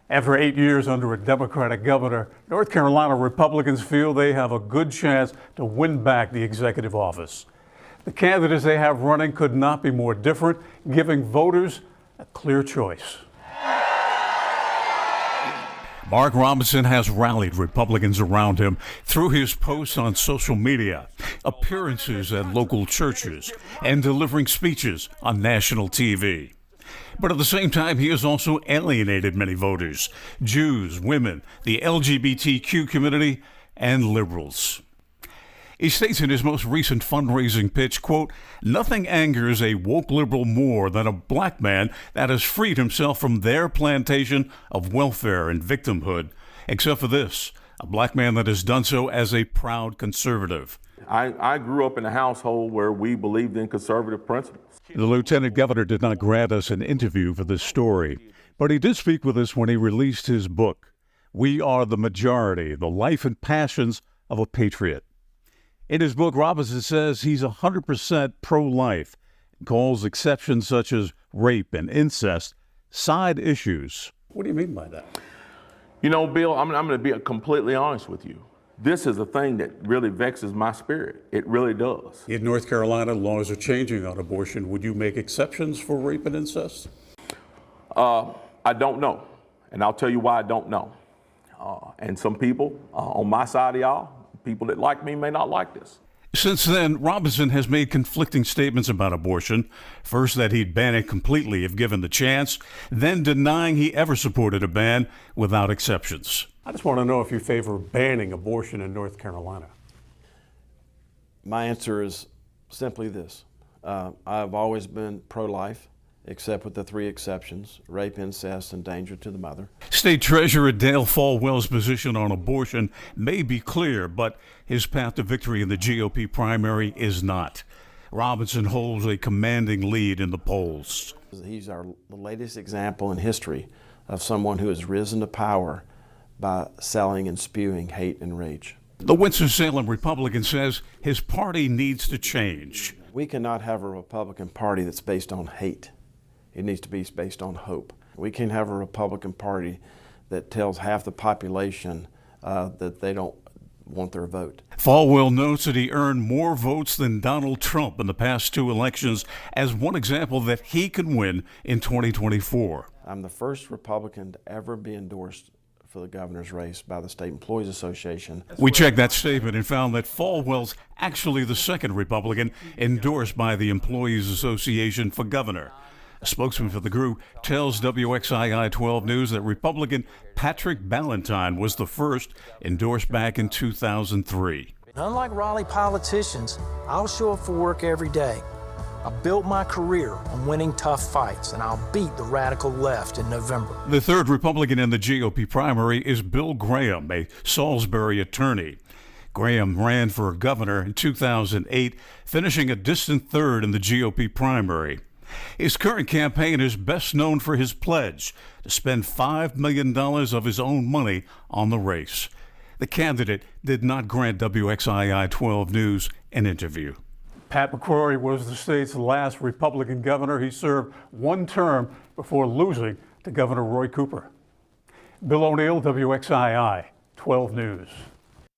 After 8 years under a Democratic governor, North Carolina Republicans feel they have a good chance to win back the executive office. The candidates they have running could not be more different, giving voters a clear choice. Mark Robinson has rallied Republicans around him through his posts on social media, appearances at local churches, and delivering speeches on national TV. But at the same time, he has also alienated many voters: Jews, women, the LGBTQ community, and liberals. He states in his most recent fundraising pitch, quote, "Nothing angers a woke liberal more than a black man that has freed himself from their plantation of welfare and victimhood, except for this, a black man that has done so as a proud conservative." I grew up in a household where we believed in conservative principles. The lieutenant governor did not grant us an interview for this story, but he did speak with us when he released his book, We Are the Majority: The Life and Passions of a Patriot. In his book, Robinson says he's 100% pro-life and calls exceptions such as rape and incest side issues. What do you mean by that? You know, Bill, I'm going to be completely honest with you. This is a thing that really vexes my spirit. It really does. In North Carolina, laws are changing on abortion. Would you make exceptions for rape and incest? I don't know, and I'll tell you why I don't know. And some people on my side of y'all, people that like me, may not like this. Since then, Robinson has made conflicting statements about abortion. First, that he'd ban it completely if given the chance, then denying he ever supported a ban without exceptions. I just want to know if you favor banning abortion in North Carolina. My answer is simply this. I've always been pro-life, except with the three exceptions: rape, incest, and danger to the mother. State Treasurer Dale Folwell's position on abortion may be clear, but his path to victory in the GOP primary is not. Robinson holds a commanding lead in the polls. He's the latest example in history of someone who has risen to power by selling and spewing hate and rage. The Winston-Salem Republican says his party needs to change. We cannot have a Republican Party that's based on hate. It needs to be based on hope. We can't have a Republican Party that tells half the population that they don't want their vote. Folwell notes that he earned more votes than Donald Trump in the past two elections as one example that he can win in 2024. I'm the first Republican to ever be endorsed for the governor's race by the State Employees Association. We checked that statement and found that Folwell's actually the second Republican endorsed by the Employees Association for governor. A spokesman for the group tells WXII 12 News that Republican Patrick Ballantyne was the first, endorsed back in 2003. Unlike Raleigh politicians, I'll show up for work every day. I built my career on winning tough fights, and I'll beat the radical left in November. The third Republican in the GOP primary is Bill Graham, a Salisbury attorney. Graham ran for governor in 2008, finishing a distant third in the GOP primary. His current campaign is best known for his pledge to spend $5 million of his own money on the race. The candidate did not grant WXII 12 News an interview. Pat McCrory was the state's last Republican governor. He served one term before losing to Governor Roy Cooper. Bill O'Neill, WXII 12 News.